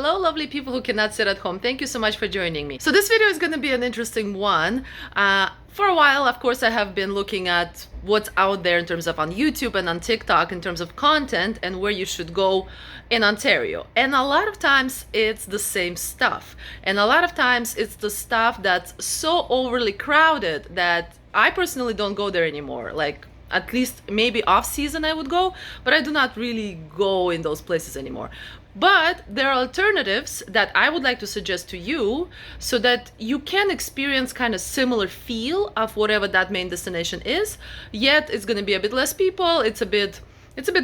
Hello, lovely people who cannot sit at home. Thank you so much for joining me. So this video is going to be an interesting one. For a while, of course, I have been looking at what's out there in terms of on YouTube and on TikTok in terms of content and where you should go in Ontario. And a lot of times it's the same stuff. And a lot of times it's the stuff that's so overly crowded that I personally don't go there anymore. Like, at least maybe off season I would go, but I do not really go in those places anymore. But there are alternatives that I would like to suggest to you so that you can experience kind of similar feel of whatever that main destination is, yet it's going to be a bit less people, it's a bit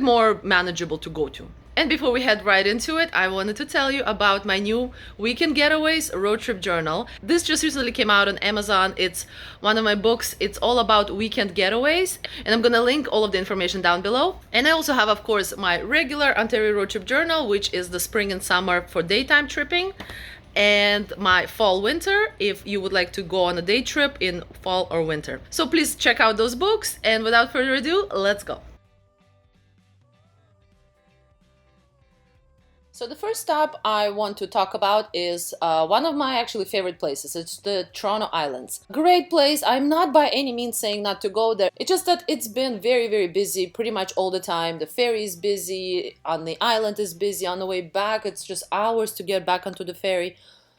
more manageable to go to. And before we head right into it, I wanted to tell you about my new Weekend Getaways road trip journal. This just recently came out on Amazon. It's one of my books. It's all about weekend getaways, and I'm gonna link all of the information down below. And I also have, of course, my regular Ontario road trip journal, which is the spring and summer for daytime tripping, and my fall winter if you would like to go on a day trip in fall or winter. So please check out those books, and without further ado, let's go. So the first stop I want to talk about is one of my actually favorite places. It's the Toronto Islands. Great place. I'm not by any means saying not to go there. It's just that it's been very, very busy pretty much all the time. The ferry is busy, on the island is busy, on the way back it's just hours to get back onto the ferry.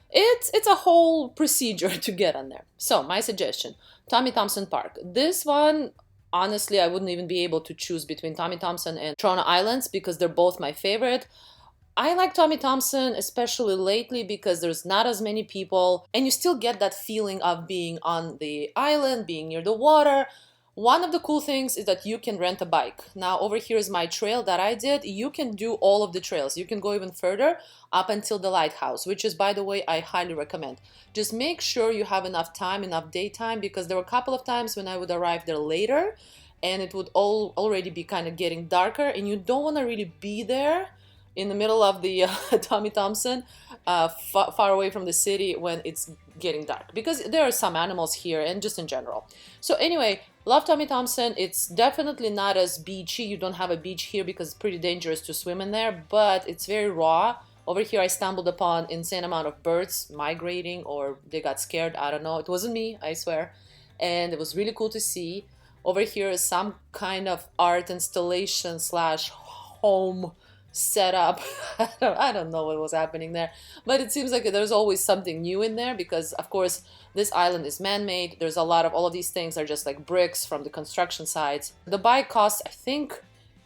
It's a whole procedure to get on there. So my suggestion, Tommy Thompson Park. This one, honestly, I wouldn't even be able to choose between Tommy Thompson and Toronto Islands because they're both my favorite. I like Tommy Thompson, especially lately, because there's not as many people and you still get that feeling of being on the island, being near the water. One of the cool things is that you can rent a bike. Now, over here is my trail that I did. You can do all of the trails. You can go even further up until the lighthouse, which is, by the way, I highly recommend. Just make sure you have enough time, enough daytime, because there were a couple of times when I would arrive there later and it would already be kind of getting darker and you don't want to really be there in the middle of the Tommy Thompson, far away from the city when it's getting dark, because there are some animals here and just in general. So anyway, love Tommy Thompson. It's definitely not as beachy. You don't have a beach here because it's pretty dangerous to swim in there, but it's very raw. Over here I stumbled upon insane amount of birds migrating, or they got scared, I don't know. It wasn't me, I swear. And it was really cool to see. Over here is some kind of art installation slash home set up. I don't know what was happening there, but it seems like there's always something new in there because, of course, this island is man-made. There's a lot of all of these things are just like bricks from the construction sites. The bike costs,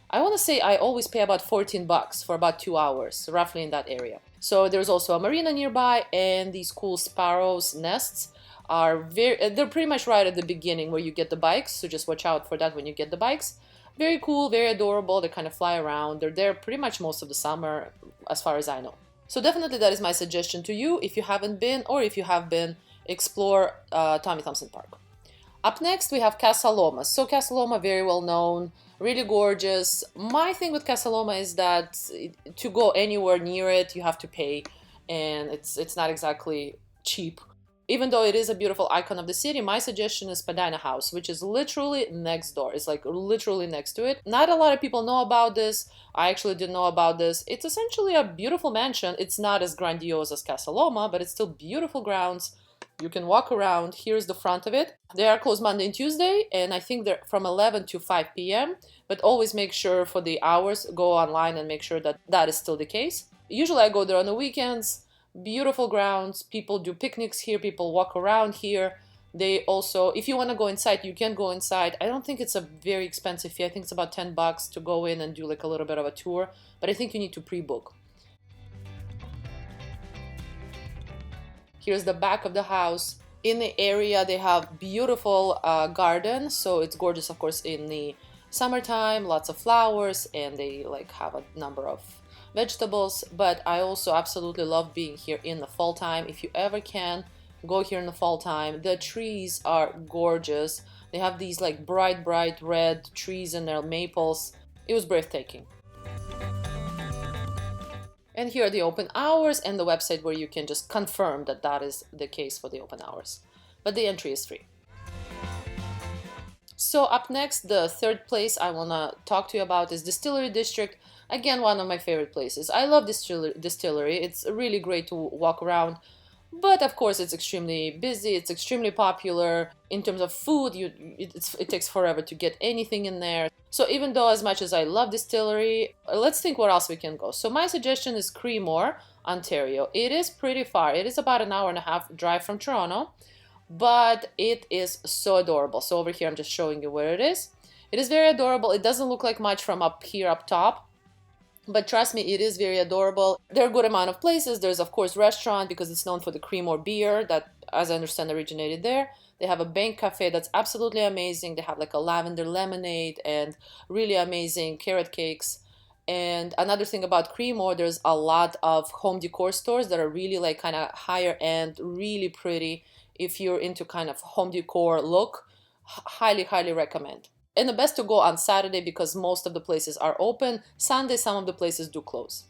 I want to say I always pay about $14 for about 2 hours, roughly in that area. So there's also a marina nearby, and these cool sparrows nests are they're pretty much right at the beginning where you get the bikes, so just watch out for that when you get the bikes. Very cool, very adorable. They kind of fly around. They're there pretty much most of the summer, as far as I know. So definitely that is my suggestion to you. If you haven't been, or if you have been, explore Tommy Thompson Park. Up next, we have Casa Loma. So Casa Loma, very well known, really gorgeous. My thing with Casa Loma is that to go anywhere near it, you have to pay, and it's not exactly cheap. Even though it is a beautiful icon of the city, my suggestion is Spadina House, which is literally next door. It's like literally next to it. Not a lot of people know about this. I actually didn't know about this. It's essentially a beautiful mansion. It's not as grandiose as Casa Loma, but it's still beautiful grounds. You can walk around. Here's the front of it. They are closed Monday and Tuesday, and I think they're from 11 to 5 p.m. But always make sure for the hours, go online and make sure that that is still the case. Usually I go there on the weekends. Beautiful grounds. People do picnics here. People walk around here. They also, if you want to go inside, you can go inside. I don't think it's a very expensive fee. I think it's about $10 to go in and do like a little bit of a tour, but I think you need to pre-book. Here's the back of the house. In the area, they have beautiful garden, so it's gorgeous, of course, in the summertime. Lots of flowers, and they like have a number of vegetables, but I also absolutely love being here in the fall time. If you ever can, go here in the fall time. The trees are gorgeous. They have these like bright red trees and their maples. It was breathtaking. And here are the open hours and the website where you can just confirm that that is the case for the open hours. But the entry is free. So up next, the third place I want to talk to you about is Distillery District. Again, one of my favorite places. I love distillery. It's really great to walk around. But of course, it's extremely busy. It's extremely popular. In terms of food, it takes forever to get anything in there. So even though as much as I love distillery, let's think where else we can go. So my suggestion is Creemore, Ontario. It is pretty far. It is about an hour and a half drive from Toronto, but it is so adorable. So over here, I'm just showing you where it is. It is very adorable. It doesn't look like much from up here up top, but trust me, it is very adorable. There are a good amount of places. There's, of course, restaurant because it's known for the Creemore beer that, as I understand, originated there. They have a bank cafe that's absolutely amazing. They have like a lavender lemonade and really amazing carrot cakes. And another thing about Creemore, there's a lot of home decor stores that are really like kind of higher end, really pretty. If you're into kind of home decor look, highly, highly recommend. And the best to go on Saturday because most of the places are open. Sunday, some of the places do close.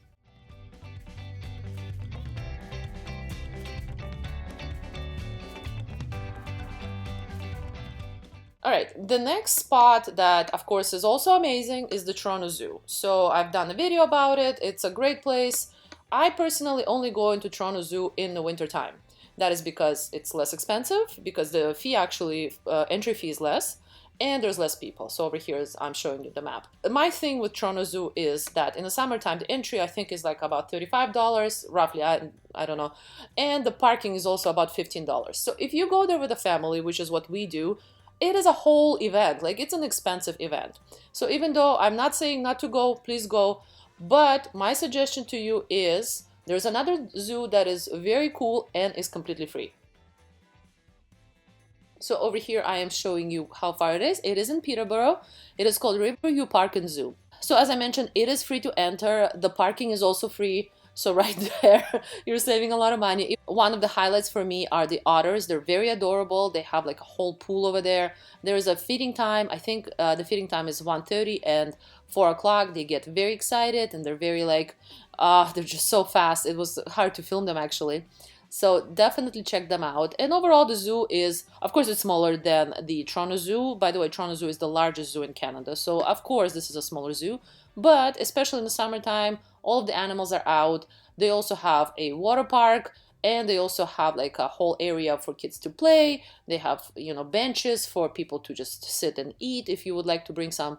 All right, the next spot that of course is also amazing is the Toronto Zoo. So I've done a video about it. It's a great place. I personally only go into Toronto Zoo in the winter time. That is because it's less expensive, because the fee actually, entry fee is less, and there's less people. So over here I'm showing you the map. My thing with Toronto Zoo is that in the summertime, the entry I think is like about $35, roughly, I don't know. And the parking is also about $15. So if you go there with a family, which is what we do, it is a whole event. Like, it's an expensive event. So even though I'm not saying not to go, please go. But my suggestion to you is there's another zoo that is very cool and is completely free. So over here, I am showing you how far it is. It is in Peterborough. It is called Riverview Park and Zoo. So as I mentioned, it is free to enter. The parking is also free. So right there, you're saving a lot of money. One of the highlights for me are the otters. They're very adorable. They have like a whole pool over there. There's a feeding time. I think the feeding time is 1:30 and 4 o'clock. They get very excited and they're very like, they're just so fast. It was hard to film them actually. So definitely check them out. And overall, the zoo is, of course, it's smaller than the Toronto Zoo. By the way, Toronto Zoo is the largest zoo in Canada. So of course, this is a smaller zoo. But especially in the summertime, all of the animals are out. They also have a water park, and they also have like a whole area for kids to play. They have, benches for people to just sit and eat if you would like to bring some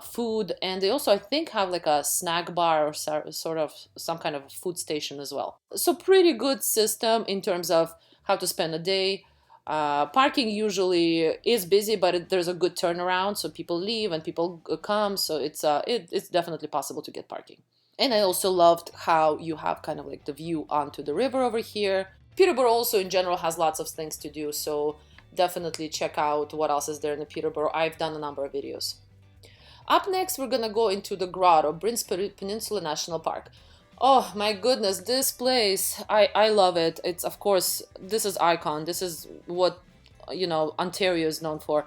food. And they also, I think, have like a snack bar or sort of some kind of food station as well. So pretty good system in terms of how to spend a day. Parking usually is busy, but there's a good turnaround, so people leave and people come, so it's definitely possible to get parking. And I also loved how you have kind of like the view onto the river over here. Peterborough also in general has lots of things to do, so definitely check out what else is there in the Peterborough. I've done a number of videos. Up next, we're gonna go into the Grotto, Prince Peninsula National Park. Oh my goodness, this place, I love it. It's, of course, this is icon. This is what, Ontario is known for.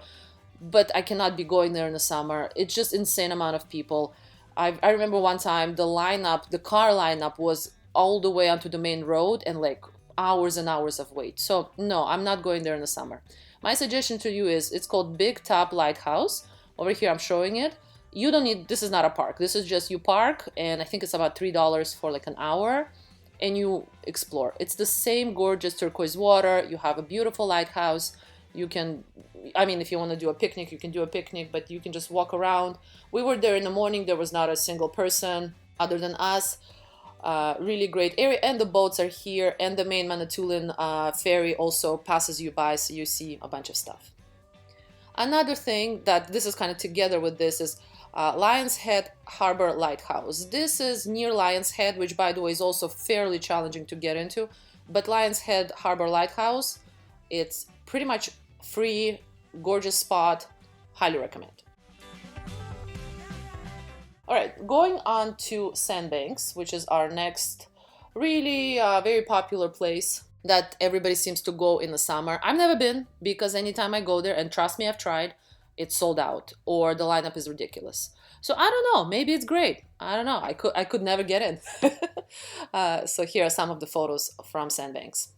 But I cannot be going there in the summer. It's just insane amount of people. I remember one time the car lineup was all the way onto the main road and like hours and hours of wait. So no, I'm not going there in the summer. My suggestion to you is, it's called Big Top Lighthouse. Over here, I'm showing it. You don't need, this is not a park. This is just you park, and I think it's about $3 for like an hour, and you explore. It's the same gorgeous turquoise water. You have a beautiful lighthouse. You can, if you want to do a picnic, you can do a picnic, but you can just walk around. We were there in the morning. There was not a single person other than us. Really great area, and the boats are here, and the main Manitoulin ferry also passes you by, so you see a bunch of stuff. Another thing that this is kind of together with this is Lions Head Harbor Lighthouse. This is near Lions Head, which by the way is also fairly challenging to get into, but Lions Head Harbor Lighthouse, it's pretty much free, gorgeous spot, highly recommend. All right, going on to Sandbanks, which is our next really very popular place that everybody seems to go in the summer. I've never been, because anytime I go there, and trust me, I've tried, it's sold out or the lineup is ridiculous. So I don't know, maybe it's great. I don't know, I could never get in. So here are some of the photos from Sandbanks.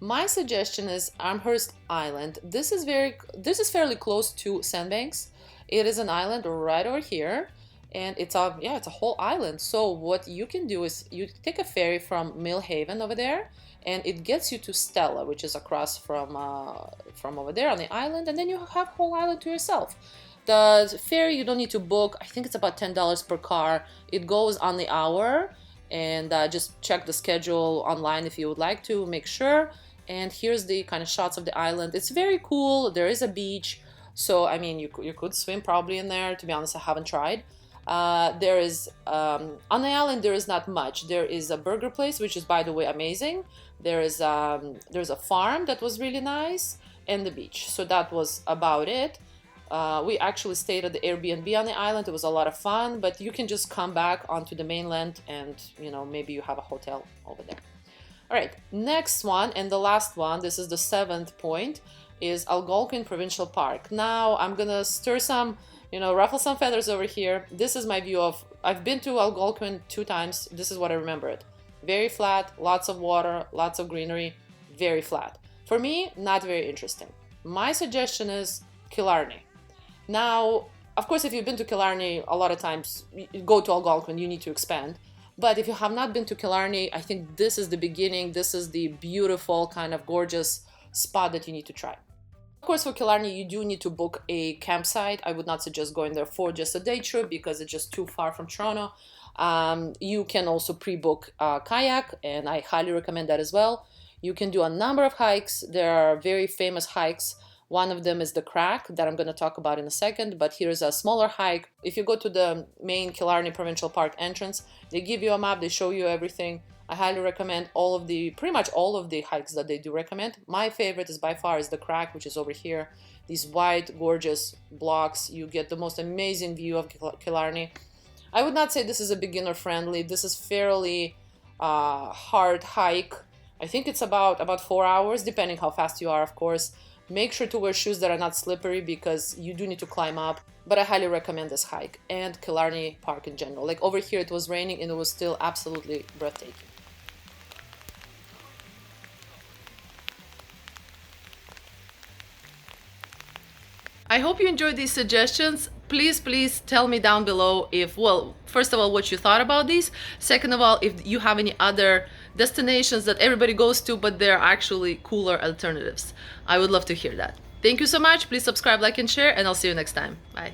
My suggestion is Amherst Island. This is fairly close to Sandbanks. It is an island right over here, and it's a whole island. So what you can do is you take a ferry from Mill Haven over there, and it gets you to Stella, which is across from over there on the island, and then you have whole island to yourself. The ferry, you don't need to book. I think it's about $10 per car. It goes on the hour, and just check the schedule online if you would like to make sure. And here's the kind of shots of the island. It's very cool. There is a beach, so I mean you could swim probably in there. To be honest, I haven't tried. There is on the island there is not much. There is a burger place, which is by the way amazing. There's a farm that was really nice, and the beach. So that was about it. We actually stayed at the Airbnb on the island. It was a lot of fun, but you can just come back onto the mainland and, you know, maybe you have a hotel over there. All right, next one and the last one, this is the 7th point, is Algonquin Provincial Park. Now I'm gonna stir some, ruffle some feathers over here. This is my view of, I've been to Algonquin 2 times. This is what I remember it. Very flat, lots of water, lots of greenery, very flat. For me, not very interesting. My suggestion is Killarney. Now, of course, if you've been to Killarney, a lot of times you go to Algonquin, you need to expand. But if you have not been to Killarney, I think this is the beginning. This is the beautiful, kind of gorgeous spot that you need to try. Of course, for Killarney, you do need to book a campsite. I would not suggest going there for just a day trip because it's just too far from Toronto. You can also pre-book kayak, and I highly recommend that as well. You can do a number of hikes. There are very famous hikes. One of them is the Crack that I'm going to talk about in a second, but here's a smaller hike. If you go to the main Killarney Provincial Park entrance, they give you a map, they show you everything. I highly recommend pretty much all of the hikes that they do recommend. My favorite is by far is the Crack, which is over here. These white, gorgeous blocks. You get the most amazing view of Killarney. I would not say this is a beginner friendly. This is fairly hard hike. I think it's about 4 hours, depending how fast you are, of course. Make sure to wear shoes that are not slippery because you do need to climb up. But I highly recommend this hike and Killarney Park in general. Like over here it was raining and it was still absolutely breathtaking. I hope you enjoyed these suggestions. Please tell me down below if, well, first of all, what you thought about these. Second of all, if you have any other destinations that everybody goes to, but they're actually cooler alternatives. I would love to hear that. Thank you so much. Please subscribe, like, and share, and I'll see you next time. Bye.